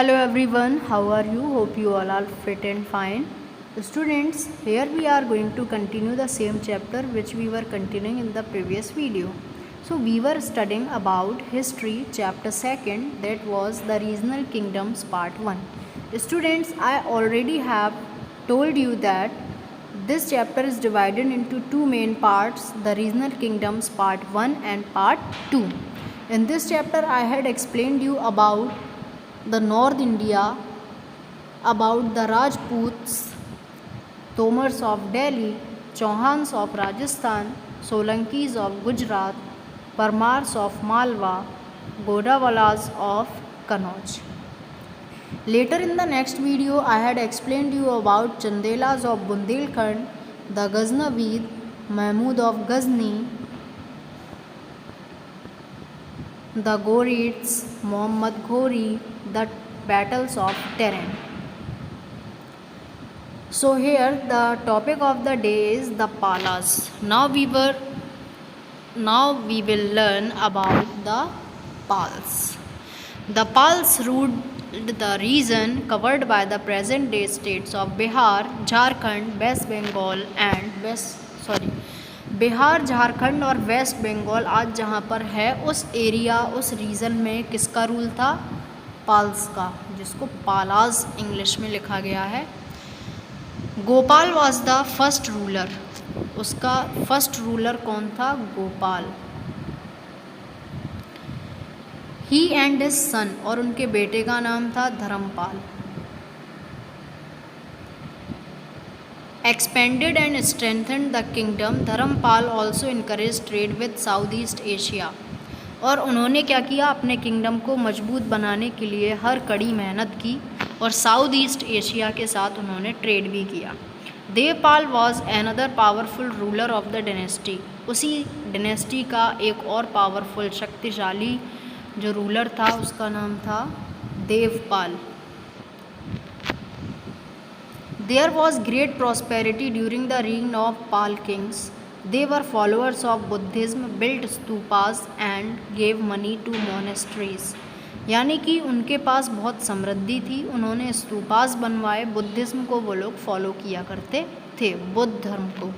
Hello everyone, how are you? Hope you all are fit and fine. Students, here we are going to continue the same chapter which we were continuing in the previous video. So we were studying about history chapter 2nd, that was the regional kingdoms part 1. Students, I already have told you that this chapter is divided into two main parts, the regional kingdoms part 1 and part 2. In this chapter I had explained you about the North India, about the Rajputs, Tomars of Delhi, Chauhans of Rajasthan, Solankis of Gujarat, Parmars of Malwa, Godawalas of Kannauj. Later in the next video, I had explained you about Chandelas of Bundelkhand, the Ghaznavid, Mahmud of Ghazni, the Ghurids, Muhammad Ghori, the battles of Tehran. So here the topic of the day is the Palas. Now we will learn about the Pals. The Pals ruled the region covered by the present day states of Bihar, Jharkhand, West Bengal and Bihar, Jharkhand और waste Bengal आज जहाँ पर है उस area, उस reason में किसका rule था? पाल्स का, जिसको पालाज इंग्लिश में लिखा गया है. Gopal was the first ruler. उसका फर्स्ट रूलर कौन था? गोपाल. ही एंड हिज सन, और उनके बेटे का नाम था Dharmpal. Expanded and strengthened the kingdom. Dharmpal also encouraged trade with South East Asia. और उन्होंने क्या किया? अपने किंगडम को मजबूत बनाने के लिए हर कड़ी मेहनत की और साउथ ईस्ट एशिया के साथ उन्होंने ट्रेड भी किया. Devpal was another powerful ruler of the dynasty. उसी डायनेस्टी का एक और पावरफुल शक्तिशाली जो रूलर था उसका नाम था Devpal. There was great prosperity during the reign of Pal kings. They were followers of Buddhism, built stupas and gave money to monasteries. यानी कि उनके पास बहुत समृद्धि थी, उन्होंने स्तूपास बनवाए. बुद्धिज़्म को वो लोग फॉलो किया करते थे, बुद्ध धर्म को.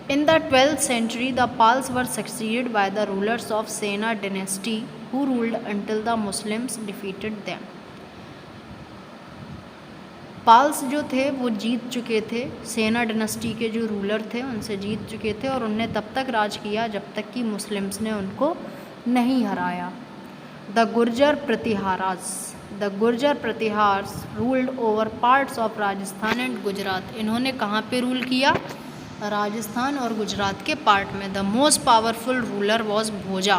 In the 12th century, the Pals were succeeded by the rulers of Sena dynasty, who ruled until the Muslims defeated them. पाल्स जो थे वो जीत चुके थे, सेना डायनेस्टी के जो रूलर थे उनसे जीत चुके थे और उनने तब तक राज किया जब तक कि मुस्लिम्स ने उनको नहीं हराया. The Gurjar Pratiharas ruled over parts of Rajasthan and Gujarat. इन्होंने कहाँ पे रूल किया? राजस्थान और गुजरात के पार्ट में. The most powerful ruler was Bhoja.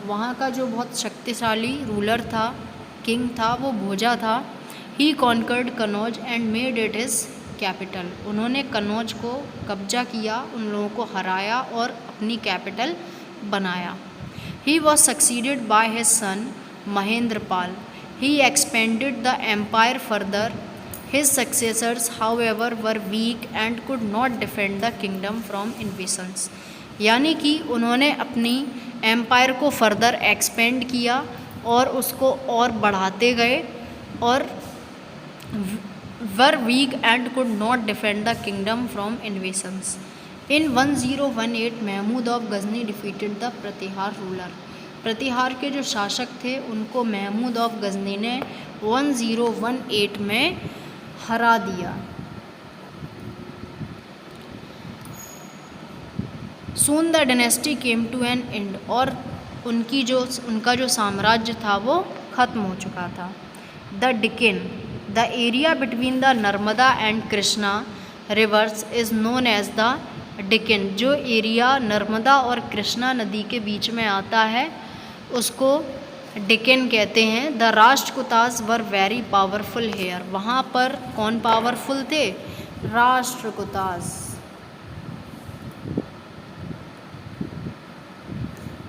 वहाँ का जो बहुत शक्तिशाली रूलर था, किंग था, वो भोजा था. He conquered Kannauj and made it his capital. उन्होंने कन्नौज को कब्जा किया, उन लोगों को हराया और अपनी कैपिटल बनाया. He was succeeded by his son Mahendrapal. He expanded the empire further. His successors however were weak and could not defend the kingdom from invasions. यानी कि उन्होंने अपनी एम्पायर को फर्दर एक्सपेंड किया और उसको और बढ़ाते गए और were weak and could not defend the kingdom from invasions. In 1018, Mahmud of Ghazni defeated the Pratihara ruler. प्रतिहार के जो शासक थे उनको महमूद ऑफ गजनी ने 1018 में हरा दिया. Soon the dynasty came to an end. और उनका जो साम्राज्य था वो खत्म हो चुका था. The Deccan, the area between the Narmada and Krishna rivers is known as the Deccan. जो एरिया नर्मदा और कृष्णा नदी के बीच में आता है उसको डिकन कहते हैं. The Rashtrakutas were very powerful here. वहाँ पर कौन पावरफुल थे? Rashtrakutas.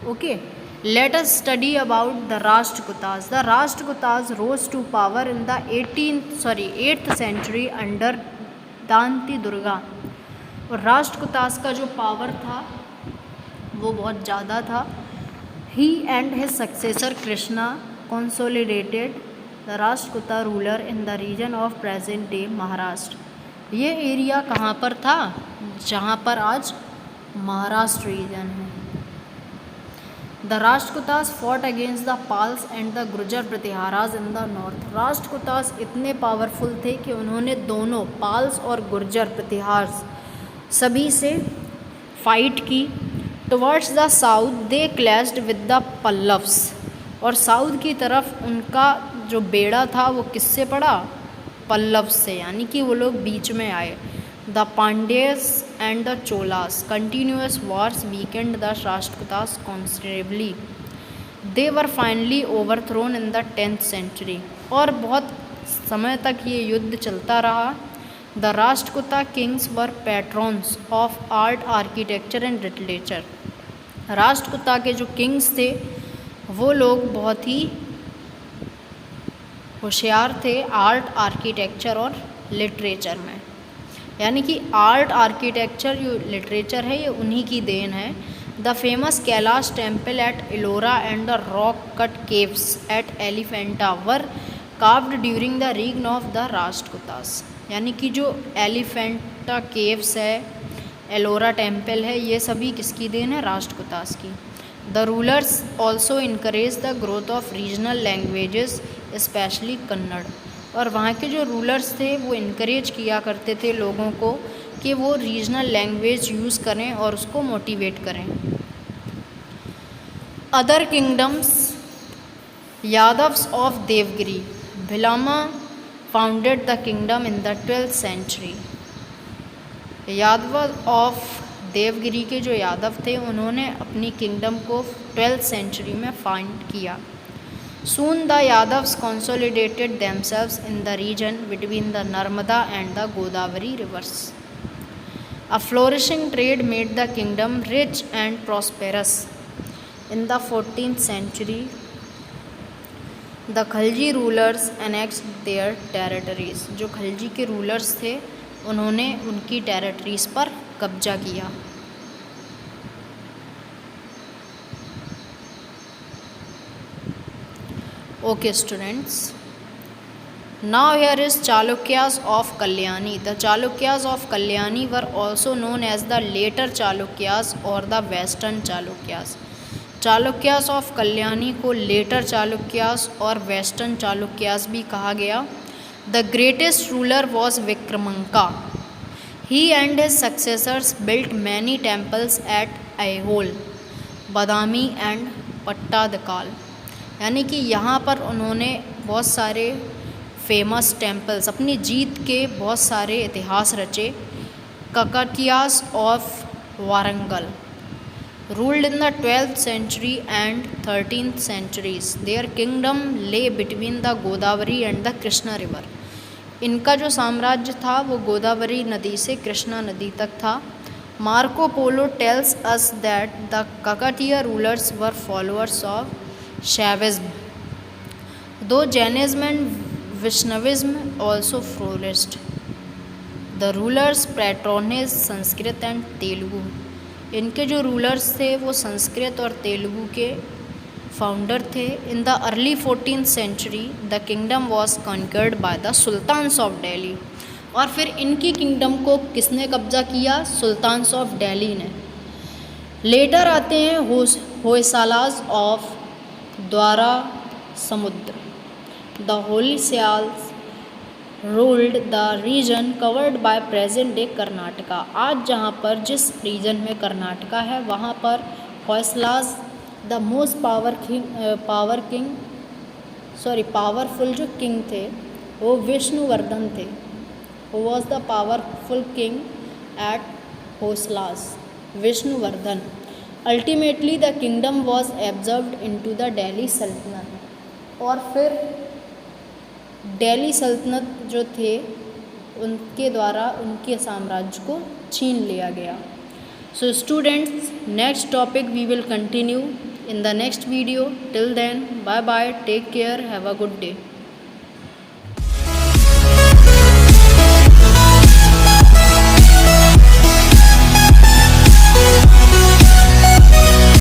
Okay, let us study about the Rashtrakutas. The Rashtrakutas rose to power in the 8th century under Danti Durga. और राष्ट्रकूतास का जो पावर था वो बहुत ज़्यादा था. He and his successor Krishna consolidated the Rashtrakuta ruler in the region of present day Maharashtra. ये area कहाँ पर था? जहाँ पर आज महाराष्ट्र रीजन है। The Rashtrakutas fought against the Palas and the Gurjara Pratiharas in the north. Rashtrakutas इतने पावरफुल थे कि उन्होंने दोनों पाल्स और गुर्जर प्रतिहार सभी से फाइट की। Towards the south they clashed with the Pallavas, और साउथ की तरफ उनका जो बेड़ा था वो किससे पड़ा? पल्लव से, यानी कि वो लोग बीच में आए। The Pandyas and the Cholas continuous wars weakened the Rashtrakutas considerably. They were finally overthrown in the 10th century. और बहुत समय तक ये युद्ध चलता रहा। The Rashtrakuta kings were patrons of art, architecture and literature. Rashtrakuta के जो किंग्स थे वो लोग बहुत ही होशियार थे आर्ट, आर्किटेक्चर और लिटरेचर में, यानी कि आर्ट, आर्किटेक्चर, जो लिटरेचर है ये उन्हीं की देन है। The famous Kailash temple at Ellora and the rock cut caves at Elephanta were carved during the reign of the Rashtrakutas. यानी कि जो एलिफेंटा केव्स है, एलोरा टेम्पल है, ये सभी किसकी देन है? राष्ट्रकूटास की। The rulers also encourage the growth of regional languages specially Kannada. और वहाँ के जो रूलर्स थे वो इनकरेज किया करते थे लोगों को कि वो रीजनल लैंग्वेज यूज़ करें और उसको मोटिवेट करें। Other kingdoms Yadavas of Devagiri Bhillama founded the kingdom in the 12th century. Yadava of Devagiri के जो यादव थे उन्होंने अपनी किंगडम को 12th सेंचुरी में फाउंड किया। Soon the Yadavs consolidated themselves in the region between the Narmada and the Godavari rivers. A flourishing trade made the kingdom rich and prosperous. In the 14th century, the Khalji rulers annexed their territories. जो खलजी के rulers थे उन्होंने उनकी territories पर कब्जा किया। Okay students, now here is Chalukyas of Kalyani. The Chalukyas of Kalyani were also known as the later Chalukyas or the Western Chalukyas. Chalukyas of Kalyani को later Chalukyas और Western Chalukyas भी कहा गया। The greatest ruler was Vikramanka. He and his successors built many temples at Aihole, Badami and Pattadakal। यानी कि यहाँ पर उन्होंने बहुत सारे फेमस टेम्पल्स, अपनी जीत के बहुत सारे इतिहास रचे। Kakatiyas of Warangal ruled in the 12th century and 13th centuries. Their kingdom lay between the Godavari and the Krishna river. इनका जो साम्राज्य था वो गोदावरी नदी से कृष्णा नदी तक था। Marco Polo tells us that the Kakatiya rulers were followers of Shaivism, though Jainism and Vaishnavism also flourished. The rulers patronized Sanskrit and Telugu. इनके जो रूलर्स थे वो संस्कृत और तेलुगु के फाउंडर थे। In the early 14th century the kingdom was conquered by the sultans of Delhi. और फिर इनकी किंगडम को किसने कब्जा किया? सुल्तान्स ऑफ दिल्ली ने। लेटर आते हैं होयसालास of Dwarasamudra. The Hoysalas ruled the region covered by present day Karnataka. आज जहाँ पर जिस रीजन में कर्नाटका है वहाँ पर होयसालास द मोस्ट पावरफुल जो किंग थे वो विष्णुवर्धन थे। Who was the powerful king at Hoysalas? Vishnuvardhana. Ultimately the kingdom was absorbed into the Delhi Sultanate. और फिर दिल्ली सल्तनत जो थे उनके द्वारा उनके साम्राज्य को छीन लिया गया। So students, next topic we will continue in the next video. Till then, bye bye, take care, have a good day.